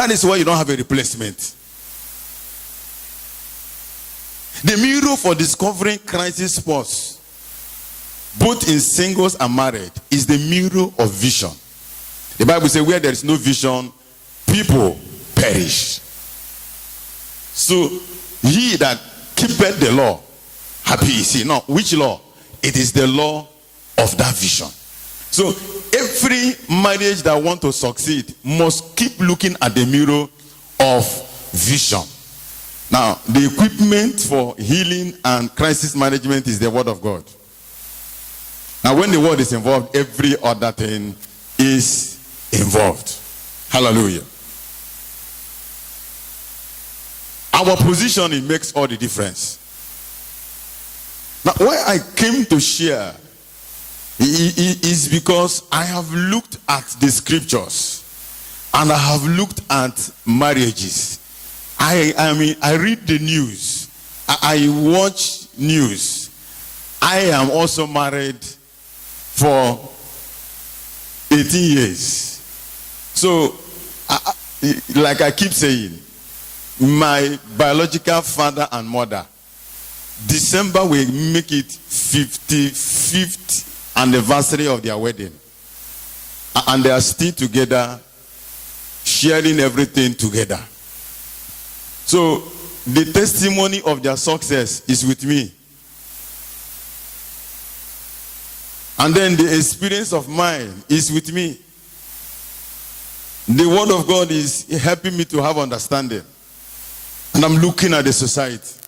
That is why you don't have a replacement. The mirror for discovering crisis spots, both in singles and married, is the mirror of vision. The Bible says where there is no vision, people perish. So he that keepeth the law, happy is he. Now, which law? It is the law of that vision. So every marriage that wants to succeed must keep looking at the mirror of vision. Now, the equipment for healing and crisis management is the word of God. Now, when the word is involved, every other thing is involved. Hallelujah. Our positioning makes all the difference. Now, why I came to share is because I have looked at the scriptures and I have looked at marriages. I read the news. I watch news. I am also married for 18 years. So, like I keep saying, my biological father and mother, December will make it 55th anniversary of their wedding. And they are still together, sharing everything together. So, the testimony of their success is with me. And then the experience of mine is with me. The word of God is helping me to have understanding. And I'm looking at the society.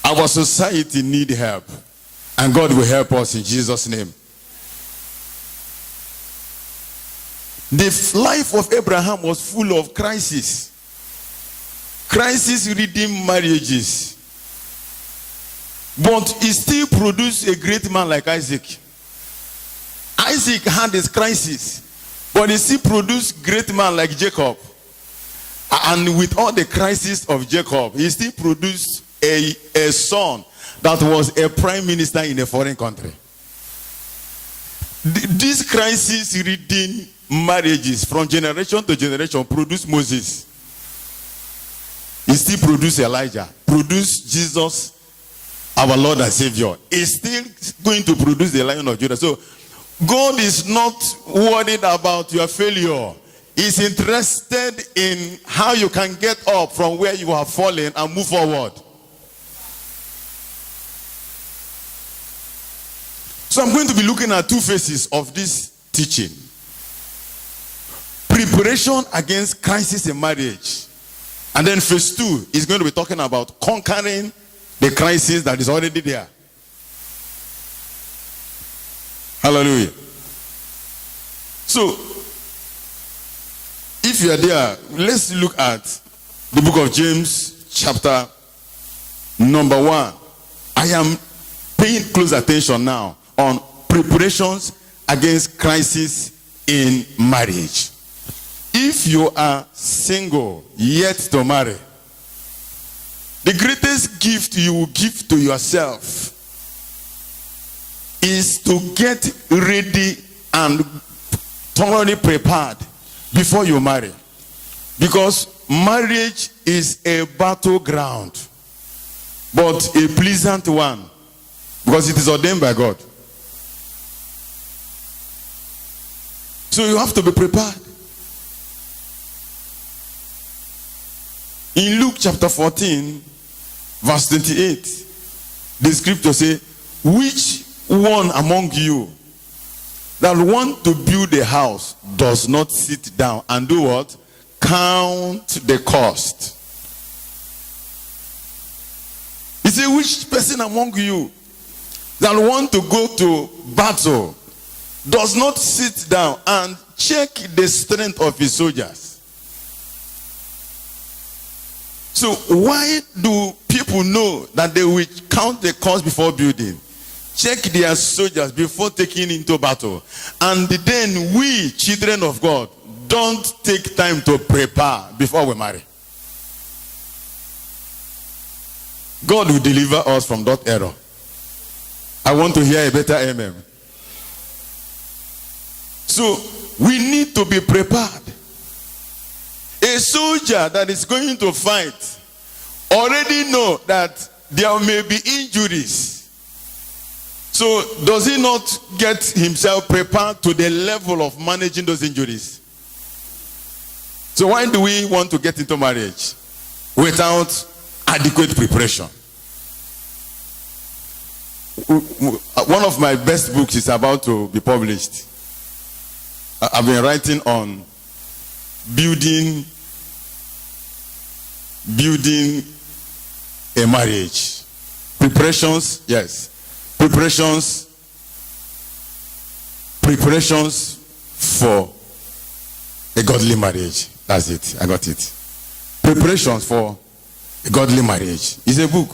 Our society needs help. And God will help us in Jesus' name. The life of Abraham was full of crisis. Crisis redeemed marriages. But he still produced a great man like Isaac. Isaac had his crisis. But he still produced great man like Jacob. And with all the crisis of Jacob, he still produced a son that was a prime minister in a foreign country. This crisis redeemed marriages from generation to generation produced Moses. He still produced Elijah, produced Jesus, our Lord and Savior. He's still going to produce the Lion of Judah. So God is not worried about your failure. He's interested in how you can get up from where you have fallen and move forward. So I'm going to be looking at two phases of this teaching. Preparation against crisis in marriage. And then phase 2 is going to be talking about conquering the crisis that is already there. Hallelujah. So, if you are there, let's look at the book of James, chapter number 1. I am paying close attention now on preparations against crisis in marriage. If you are single yet to marry, the greatest gift you will give to yourself is to get ready and thoroughly prepared before you marry. Because marriage is a battleground, but a pleasant one, because it is ordained by God. So you have to be prepared. In Luke chapter 14, verse 28, the scripture says, which one among you that want to build a house does not sit down and do what? Count the cost. He said, which person among you that want to go to battle does not sit down and check the strength of his soldiers? So why do people know that they will count the cost before building? Check their soldiers before taking into battle. And then we, children of God, don't take time to prepare before we marry. God will deliver us from that error. I want to hear a better amen. So we need to be prepared. A soldier that is going to fight already know that there may be injuries. So does he not get himself prepared to the level of managing those injuries? So why do we want to get into marriage without adequate preparation? One of my best books is about to be published. I've been writing on building a marriage. Preparations, yes. Preparations for a godly marriage. That's it. I got it. Preparations for a godly marriage. It's a book.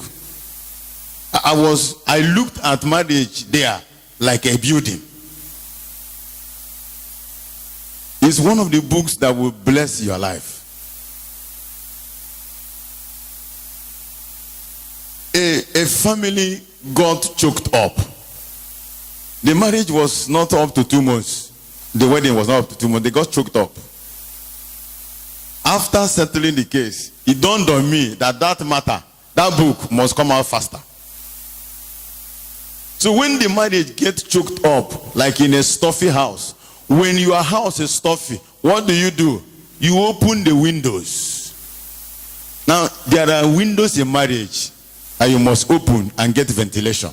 I looked at marriage there like a building. It's one of the books that will bless your life. A family got choked up. The marriage was not up to 2 months. The wedding was not up to 2 months. They got choked up. After settling the case, it dawned on me that matter, that book must come out faster. So when the marriage gets choked up, like in a stuffy house, when your house is stuffy, what do? You open the windows. Now, there are windows in marriage that you must open and get ventilation.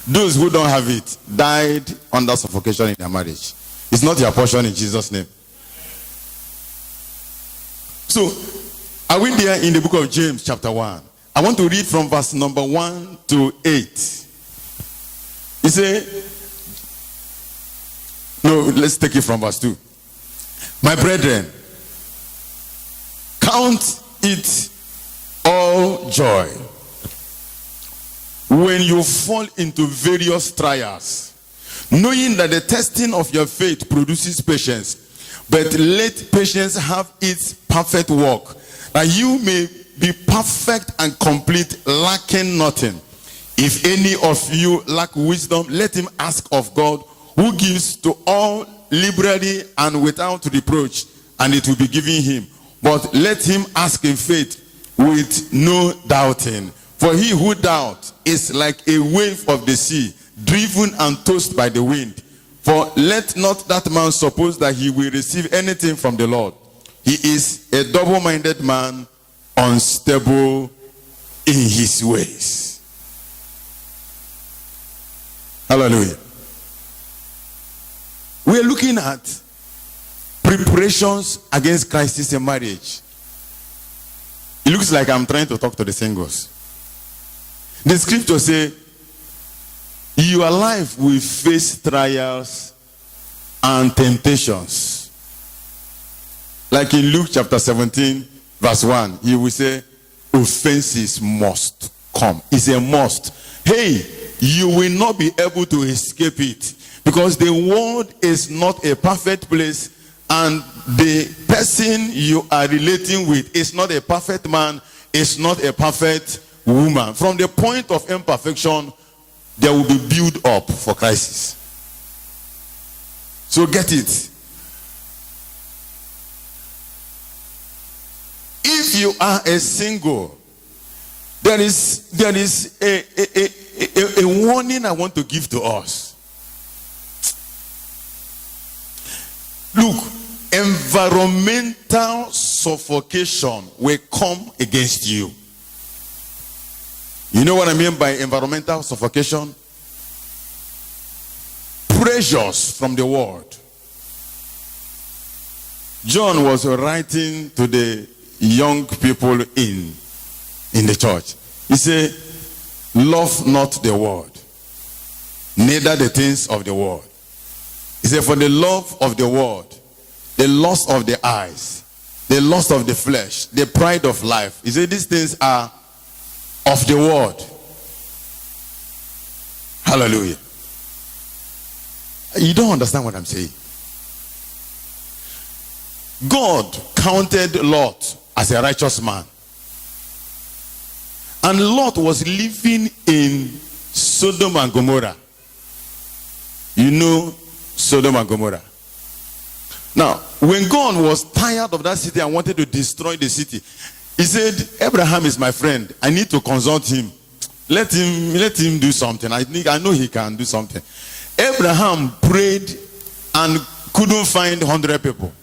Those who don't have it died under suffocation in their marriage. It's not your portion in Jesus' name. So, are we there in the book of James chapter 1? I want to read from verse number 1 to 8. He said, no, let's take it from verse 2. My brethren, count it all joy when you fall into various trials, knowing that the testing of your faith produces patience. But let patience have its perfect work, that you may be perfect and complete, lacking nothing. If any of you lack wisdom, let him ask of God, who gives to all liberally and without reproach, and it will be given him. But let him ask in faith with no doubting. For he who doubts is like a wave of the sea, driven and tossed by the wind. For let not that man suppose that he will receive anything from the Lord. He is a double-minded man, unstable in his ways. Hallelujah. We are looking at preparations against crisis in marriage. It looks like I'm trying to talk to the singles. The scripture says, your life will face trials and temptations. Like in Luke chapter 17, verse 1, he will say, offenses must come. It's a must. Hey, you will not be able to escape it, because the world is not a perfect place, and the person you are relating with is not a perfect man, is not a perfect woman. From the point of imperfection, there will be build up for crisis. So get it. If you are a single, there is a warning I want to give to us. Look, environmental suffocation will come against you. You know what I mean by environmental suffocation? Pressures from the world. John was writing to the young people in the church. He said, love not the world, neither the things of the world. He said, for the love of the world, the lust of the eyes, the lust of the flesh, the pride of life. He said, these things are of the world. Hallelujah. You don't understand what I'm saying. God counted Lot as a righteous man. And Lot was living in Sodom and Gomorrah. You know Sodom and Gomorrah. Now, when God was tired of that city and wanted to destroy the city, he said, Abraham is my friend. I need to consult him. Let him do something. I know he can do something. Abraham prayed and couldn't find 100 people.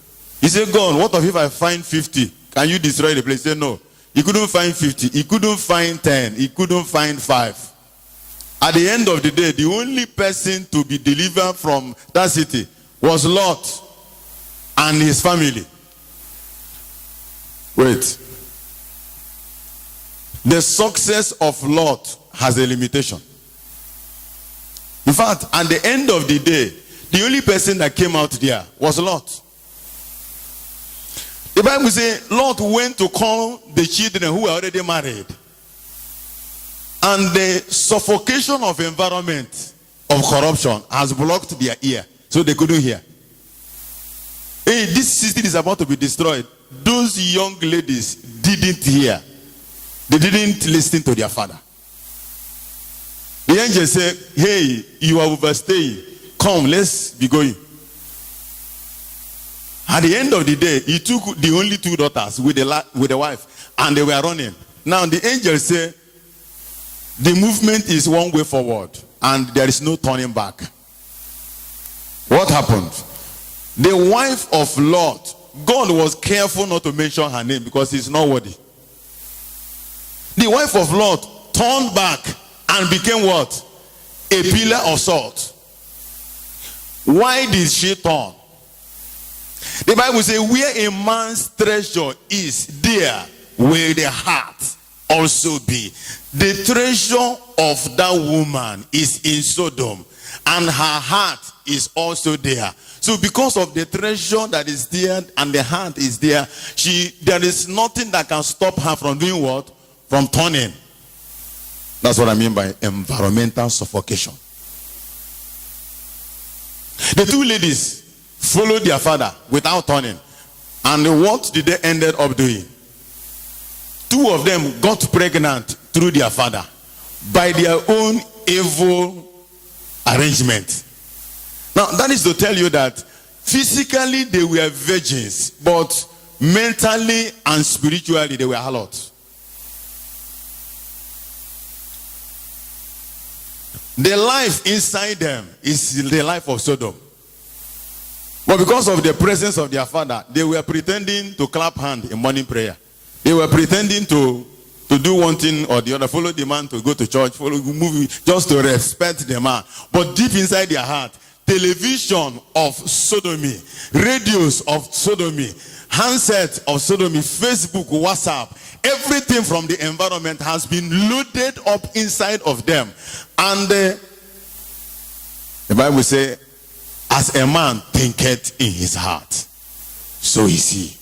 He said, God, what if I find 50? Can you destroy the place? He said, no. He couldn't find 50. He couldn't find 10. He couldn't find 5. At the end of the day, the only person to be delivered from that city was Lot and his family. Wait. The success of Lot has a limitation. In fact, at the end of the day, the only person that came out there was Lot. The Bible says Lot went to call the children who were already married. And the suffocation of environment of corruption has blocked their ear. So they couldn't hear. Hey, this city is about to be destroyed. Those young ladies didn't hear. They didn't listen to their father. The angel said, hey, you are overstaying. Come, let's be going. At the end of the day, he took the only 2 daughters with the wife, and they were running. Now the angel said, the movement is one way forward, and there is no turning back. What happened? The wife of Lot, God was careful not to mention her name because she's not worthy. The wife of Lot turned back and became what? A pillar of salt. Why did she turn? The Bible says, where a man's treasure is, there will the heart also be. The treasure of that woman is in Sodom, and her heart is also there. So because of the treasure that is there and the heart is there, there is nothing that can stop her from doing what? From turning. That's what I mean by environmental suffocation. The 2 ladies followed their father without turning. And what did they end up doing? 2 of them got pregnant through their father by their own evil arrangement. Now, that is to tell you that physically they were virgins, but mentally and spiritually they were harlots. The life inside them is the life of Sodom. But because of the presence of their father, they were pretending to clap hand in morning prayer. They were pretending to do one thing or the other, follow the man to go to church, follow movie, just to respect the man. But deep inside their heart, television of sodomy, radios of sodomy, handsets of sodomy, Facebook, WhatsApp, everything from the environment has been loaded up inside of them. And the Bible says, as a man thinketh in his heart, so is he.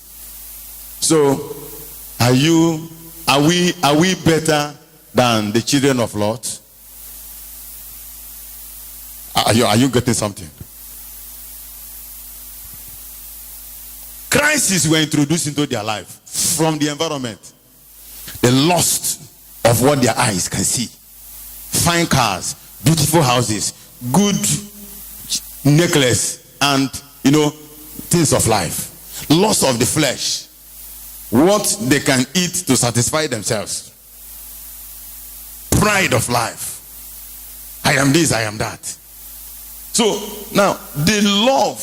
So, are we better than the children of Lot? Are you getting something? Crises were introduced into their life from the environment. The lust of what their eyes can see. Fine cars, beautiful houses, good necklace, and things of life. Lust of the flesh. What they can eat to satisfy themselves. Pride of life. I am this, I am that. So now the love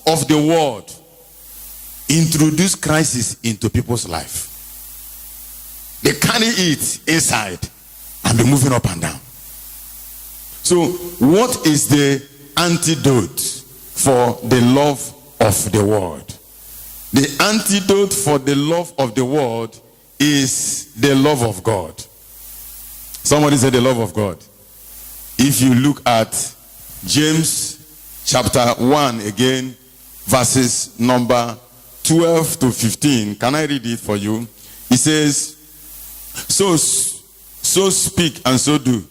of the world introduced crisis into people's life. They carry it inside and be moving up and down. So what is the antidote for the love of the world? The antidote for the love of the world is the love of God. Somebody said the love of God. If you look at James chapter 1 again, verses number 12 to 15. Can I read it for you? It says, so speak and so do.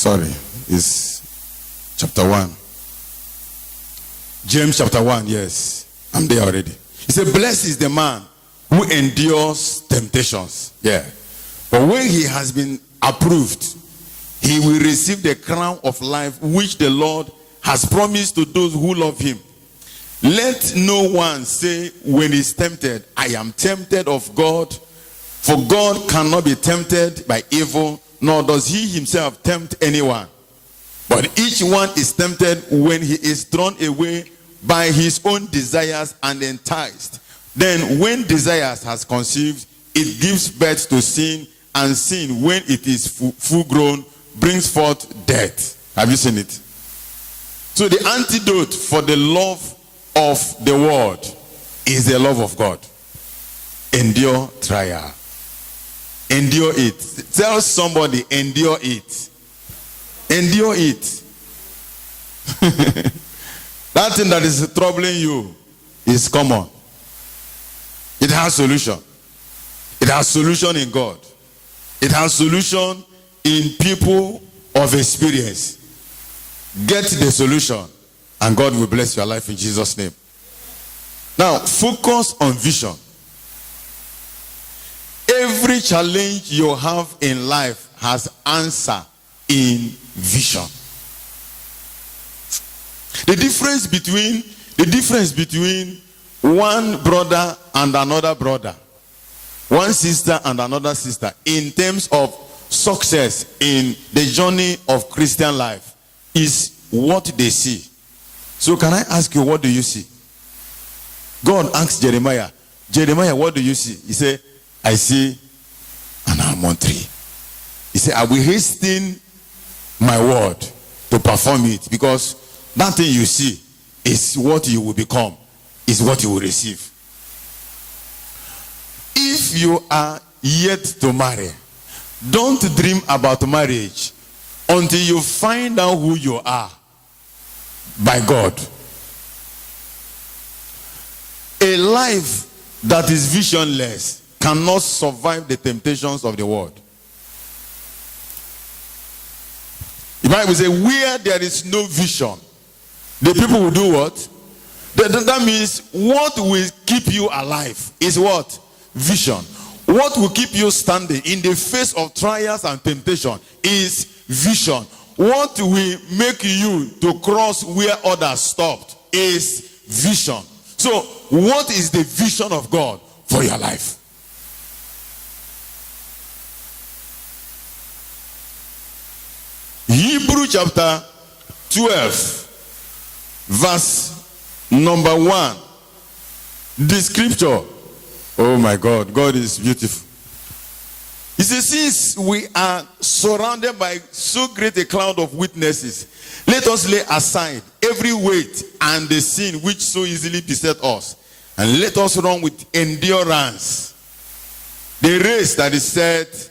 Sorry, it's chapter 1. James chapter 1, yes. I'm there already. He said, blessed is the man who endures temptations. Yeah. But when he has been approved, he will receive the crown of life which the Lord has promised to those who love him. Let no one say when he's tempted, I am tempted of God. For God cannot be tempted by evil, nor does he himself tempt anyone. But each one is tempted when he is drawn away by his own desires and enticed. Then when desires has conceived, it gives birth to sin, and sin, when it is full grown, brings forth death. Have you seen it? So the antidote for the love of the world is the love of God. Endure trial. Endure it. Tell somebody, endure it. Endure it. That thing that is troubling you is common. It has solution. It has solution in God. It has solution in people of experience. Get the solution, and God will bless your life in Jesus' name. Now, focus on vision. Every challenge you have in life has answer in vision. The difference between one brother and another brother, one sister and another sister, in terms of success in the journey of Christian life, is what they see. So can I ask you, what do you see? God asked Jeremiah, what do you see? He said, I see an almond tree. He said, I will hasten my word to perform it, because that thing you see is what you will become, is what you will receive. If you are yet to marry, don't dream about marriage until you find out who you are by God. A life that is visionless cannot survive the temptations of the world. The Bible says, where there is no vision, the people will do what? That means what will keep you alive is what? Vision. What will keep you standing in the face of trials and temptation is vision. What will make you to cross where others stopped is vision. So, what is the vision of God for your life? Hebrew chapter 12, verse number 1. The scripture. Oh my God, God is beautiful. He says, since we are surrounded by so great a cloud of witnesses, let us lay aside every weight and the sin which so easily beset us, and let us run with endurance the race that is set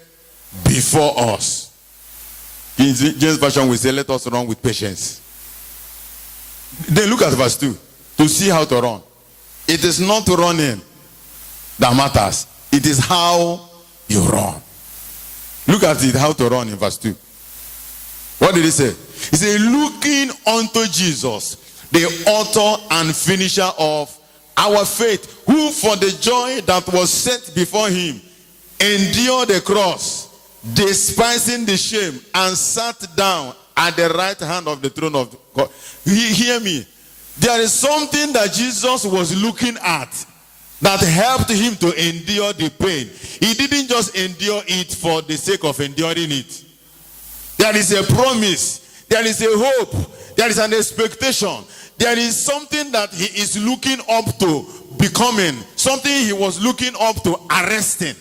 before us. In James Version we say, let us run with patience. Then look at verse 2 to see how to run. It is not running that matters. It is how you run. Look at it, how to run in verse 2. What did he say? He said, looking unto Jesus, the author and finisher of our faith, who for the joy that was set before him endured the cross, despising the shame, and sat down at the right hand of the throne of God. Hear me. There is something that Jesus was looking at that helped him to endure the pain. He didn't just endure it for the sake of enduring it. There is a promise. There is a hope. There is an expectation. There is something that he is looking up to becoming. Something he was looking up to arresting.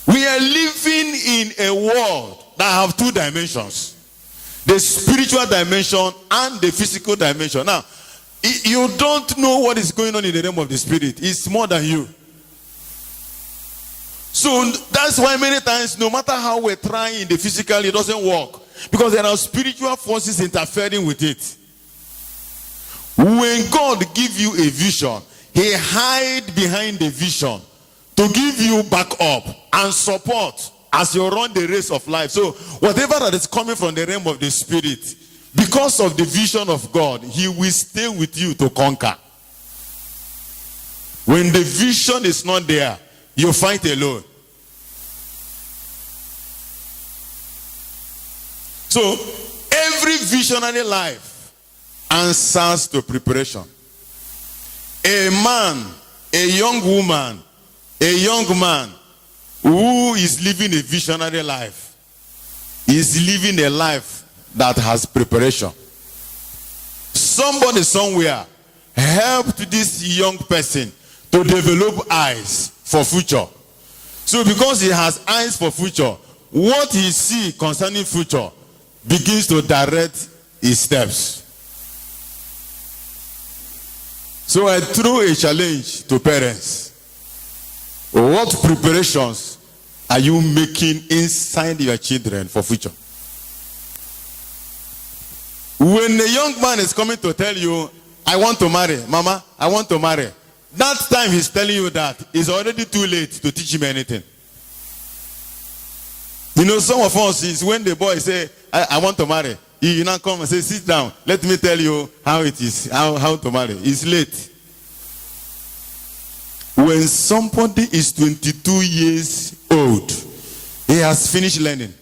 We are living in a world that have two dimensions. The spiritual dimension and the physical dimension. Now, you don't know what is going on in the realm of the spirit. It's more than you. So that's why many times, no matter how we're trying in the physical, it doesn't work. Because there are spiritual forces interfering with it. When God gives you a vision, he hides behind the vision to give you backup and support as you run the race of life. So whatever that is coming from the realm of the spirit, because of the vision of God, he will stay with you to conquer. When the vision is not there, you fight alone. So every visionary life answers to preparation. A man, a young woman, a young man who is living a visionary life is living a life that has preparation. Somebody somewhere helped this young person to develop eyes for future. So because he has eyes for future, what he sees concerning future begins to direct his steps. So I threw a challenge to parents. What preparations are you making inside your children for future? When a young man is coming to tell you, I want to marry, Mama, I want to marry, that time he's telling you that, it's already too late to teach him anything. You know, some of us is when the boy say, I want to marry, you now come and say, sit down, let me tell you how it is, how to marry. It's late. When somebody is 22 years old, he has finished learning.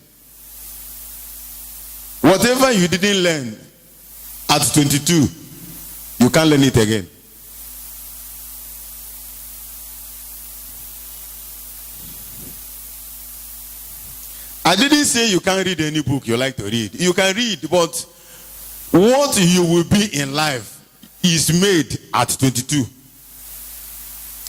Whatever you didn't learn at 22, you can't learn it again. I didn't say you can't read any book you like to read. You can read, but what you will be in life is made at 22.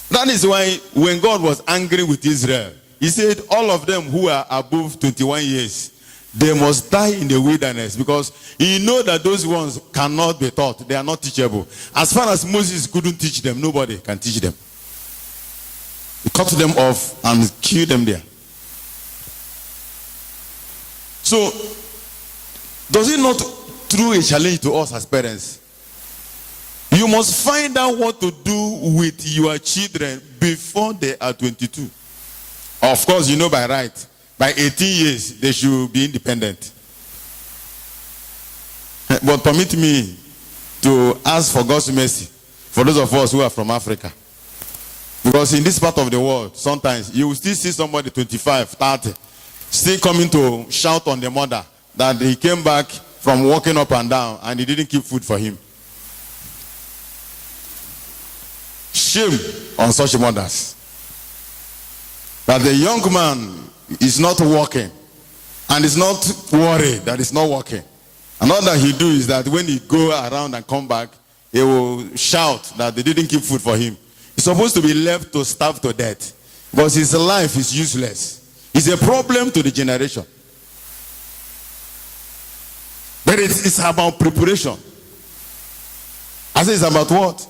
That is why when God was angry with Israel, he said all of them who are above 21 years, they must die in the wilderness, because he knows that those ones cannot be taught. They are not teachable. As far as Moses couldn't teach them, nobody can teach them. He cut them off and killed them there. So, does it not throw a challenge to us as parents? You must find out what to do with your children before they are 22. Of course, you know by right, by 18 years, they should be independent. But permit me to ask for God's mercy for those of us who are from Africa. Because in this part of the world, sometimes you will still see somebody 25, 30, still coming to shout on the mother that he came back from walking up and down and he didn't keep food for him. Shame on such mothers. That the young man is not working and is not worried that it's not working. And all that he do is that when he go around and come back, he will shout that they didn't keep food for him. He's supposed to be left to starve to death because his life is useless. It's a problem to the generation. But it's about preparation. I say it's about what?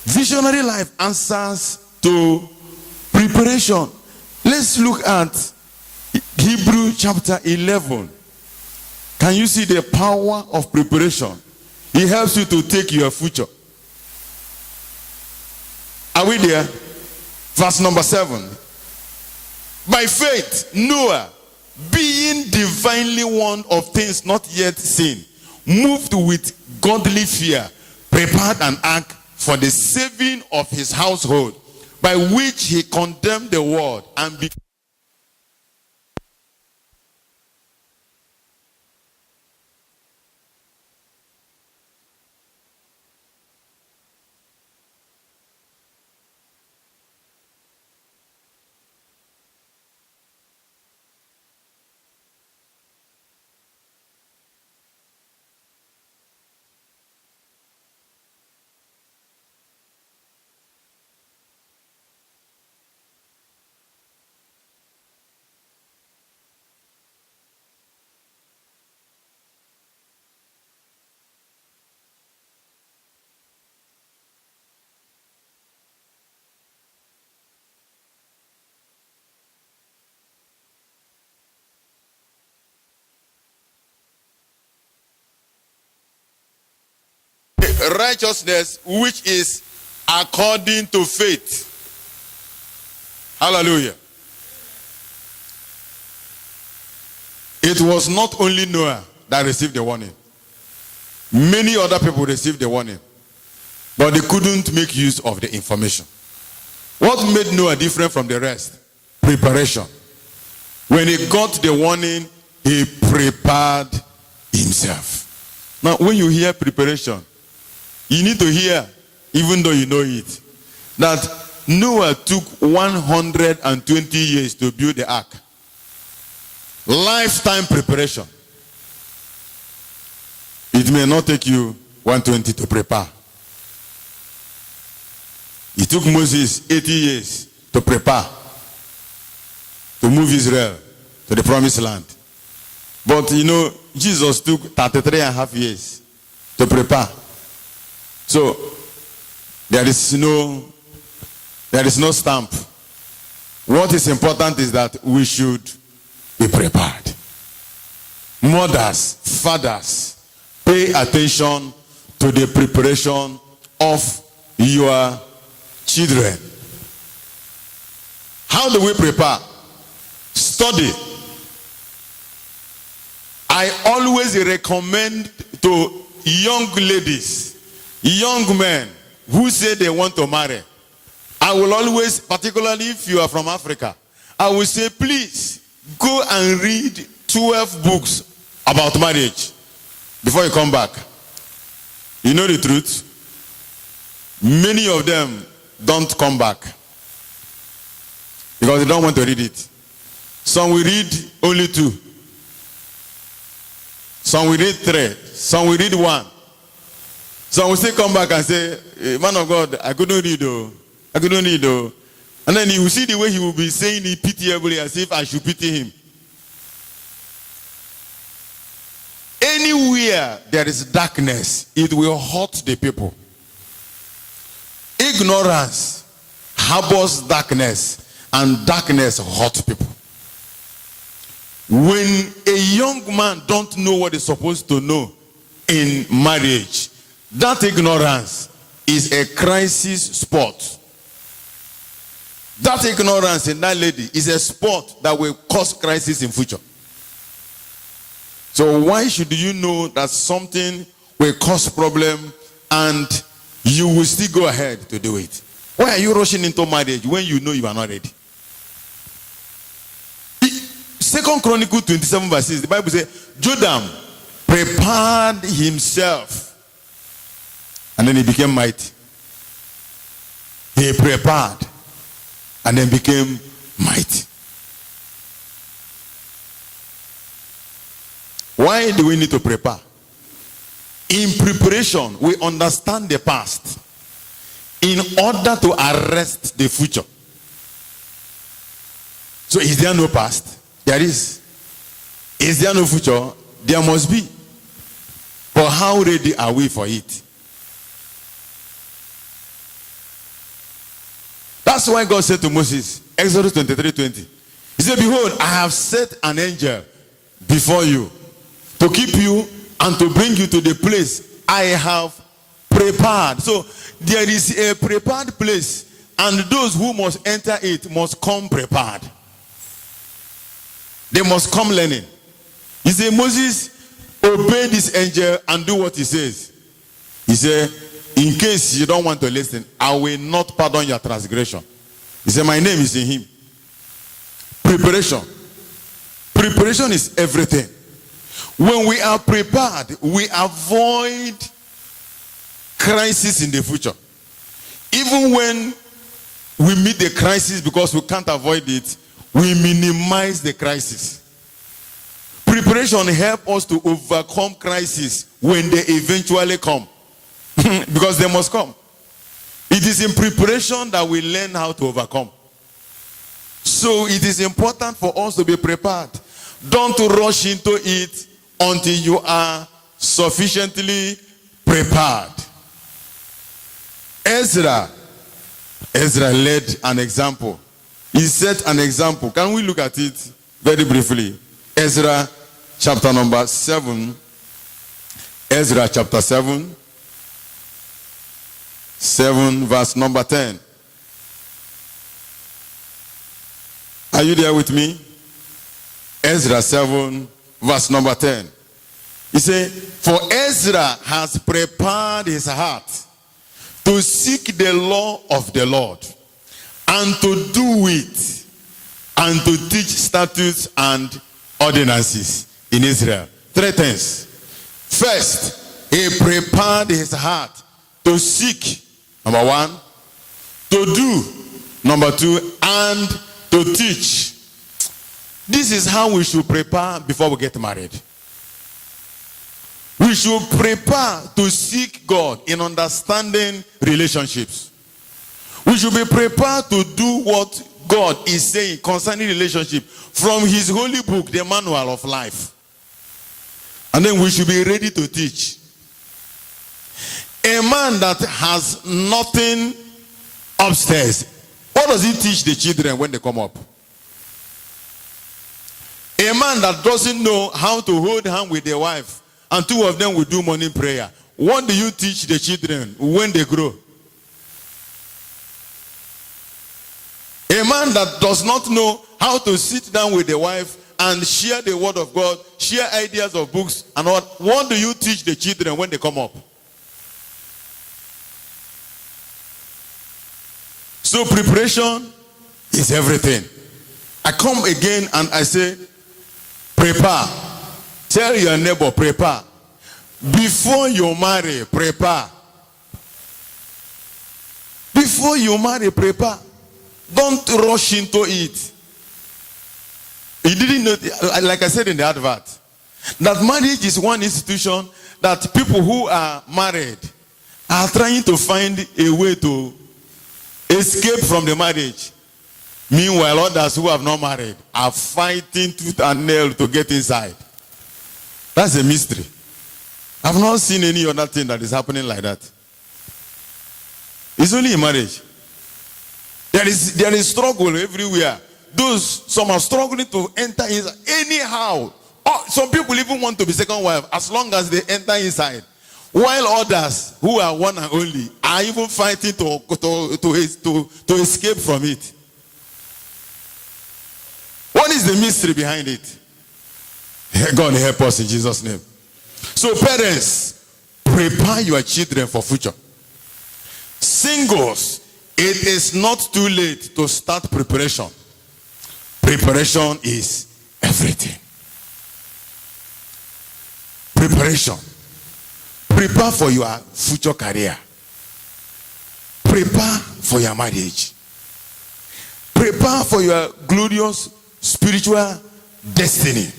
Visionary life answers to preparation. Let's look at Hebrew chapter 11. Can you see the power of preparation? It helps you to take your future. Are we there? Verse number 7. By faith, Noah, being divinely warned of things not yet seen, moved with godly fear, prepared an ark for the saving of his household, by which he condemned the world and became righteousness which is according to faith. Hallelujah. It was not only Noah that received the warning. Many other people received the warning, but they couldn't make use of the information. What made Noah different from the rest? Preparation. When he got the warning, he prepared himself. Now, when you hear preparation, you need to hear, even though you know it, that Noah took 120 years to build the ark. Lifetime preparation. It may not take you 120 to prepare. It took Moses 80 years to prepare to move Israel to the promised land. But you know, Jesus took 33 and a half years to prepare. So there is no stamp. What is important is that we should be prepared. Mothers, fathers, pay attention to the preparation of your children. How do we prepare? Study. I always recommend to young ladies, young men who say they want to marry, I will always, particularly if you are from Africa, I will say, please go and read 12 books about marriage before you come back. You know the truth? Many of them don't come back because they don't want to read it. Some will read only 2. Some will read 3. Some will read 1. Some will still come back and say, hey, man of God, I couldn't read though. I couldn't read though. And then you will see the way he will be saying it pitiably as if I should pity him. Anywhere there is darkness, it will hurt the people. Ignorance harbors darkness, and darkness hurts people. When a young man don't know what he's supposed to know in marriage, that ignorance is a crisis spot. That ignorance in that lady is a spot that will cause crisis in future. So why should you know that something will cause problem and you will still go ahead to do it? Why are you rushing into marriage when you know you are not ready? 2 Chronicles 27 verse 6, the Bible says, Jotham prepared himself and then he became mighty. He prepared and then became mighty. Why do we need to prepare? In preparation, we understand the past in order to arrest the future. So is there no past? There is. Is there no future? There must be. But how ready are we for it? That's why God said to Moses, Exodus 23:20. He said, behold, I have set an angel before you to keep you and to bring you to the place I have prepared. So there is a prepared place, and those who must enter it must come prepared. They must come learning. He said, Moses, obey this angel and do what he says. He said, in case you don't want to listen, I will not pardon your transgression. He said, my name is in him. Preparation. Preparation is everything. When we are prepared, we avoid crisis in the future. Even when we meet the crisis because we can't avoid it, we minimize the crisis. Preparation helps us to overcome crisis when they eventually come. Because they must come. It is in preparation that we learn how to overcome. So it is important for us to be prepared. Don't rush into it until you are sufficiently prepared. Ezra led an example. He set an example. Can we look at it very briefly? Ezra chapter number 7. Ezra chapter 7. 7 verse number 10. Are you there with me? Ezra 7, verse number 10. He said, for Ezra has prepared his heart to seek the law of the Lord, and to do it, and to teach statutes and ordinances in Israel. 3 things. First, he prepared his heart to seek, number 1, to do, number 2, and to teach. This is how we should prepare before we get married. We should prepare to seek God in understanding relationships. We should be prepared to do what God is saying concerning relationship from his holy book, the manual of life. And then we should be ready to teach. A man that has nothing upstairs, what does he teach the children when they come up? A man that doesn't know how to hold hand with their wife, and 2 of them will do morning prayer, what do you teach the children when they grow? A man that does not know how to sit down with the wife and share the word of God, share ideas of books and all, what do you teach the children when they come up? So preparation is everything. I come again and I say, prepare. Tell your neighbor, prepare. Before you marry, prepare. Before you marry, prepare. Don't rush into it. You didn't know, like I said in the advert, that marriage is one institution that people who are married are trying to find a way to escape from the marriage. Meanwhile, others who have not married are fighting tooth and nail to get inside. That's a mystery. I've not seen any other thing that is happening like that. It's only in marriage. There is struggle everywhere. Some are struggling to enter inside anyhow. Some people even want to be second wife as long as they enter inside. While others who are one and only are even fighting to escape from it. What is the mystery behind it? God help us in Jesus' name. So parents, prepare your children for future. Singles, it is not too late to start preparation. Preparation is everything. Preparation. Prepare for your future career. Prepare for your marriage. Prepare for your glorious spiritual destiny.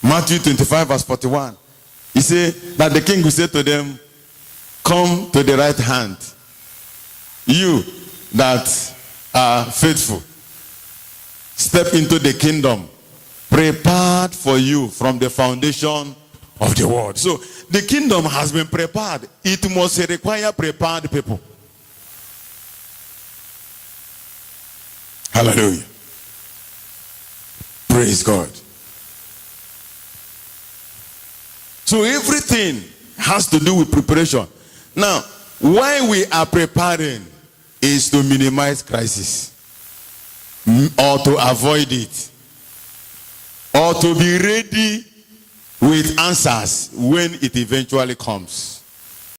Matthew 25 verse 41. He said that the king will say to them, come to the right hand, you that are faithful. Step into the kingdom prepared for you from the foundation of the world. So the kingdom has been prepared. It must require prepared people. Hallelujah. Praise God. So everything has to do with preparation. Now, why we are preparing is to minimize crisis, or to avoid it, or to be ready with answers when it eventually comes.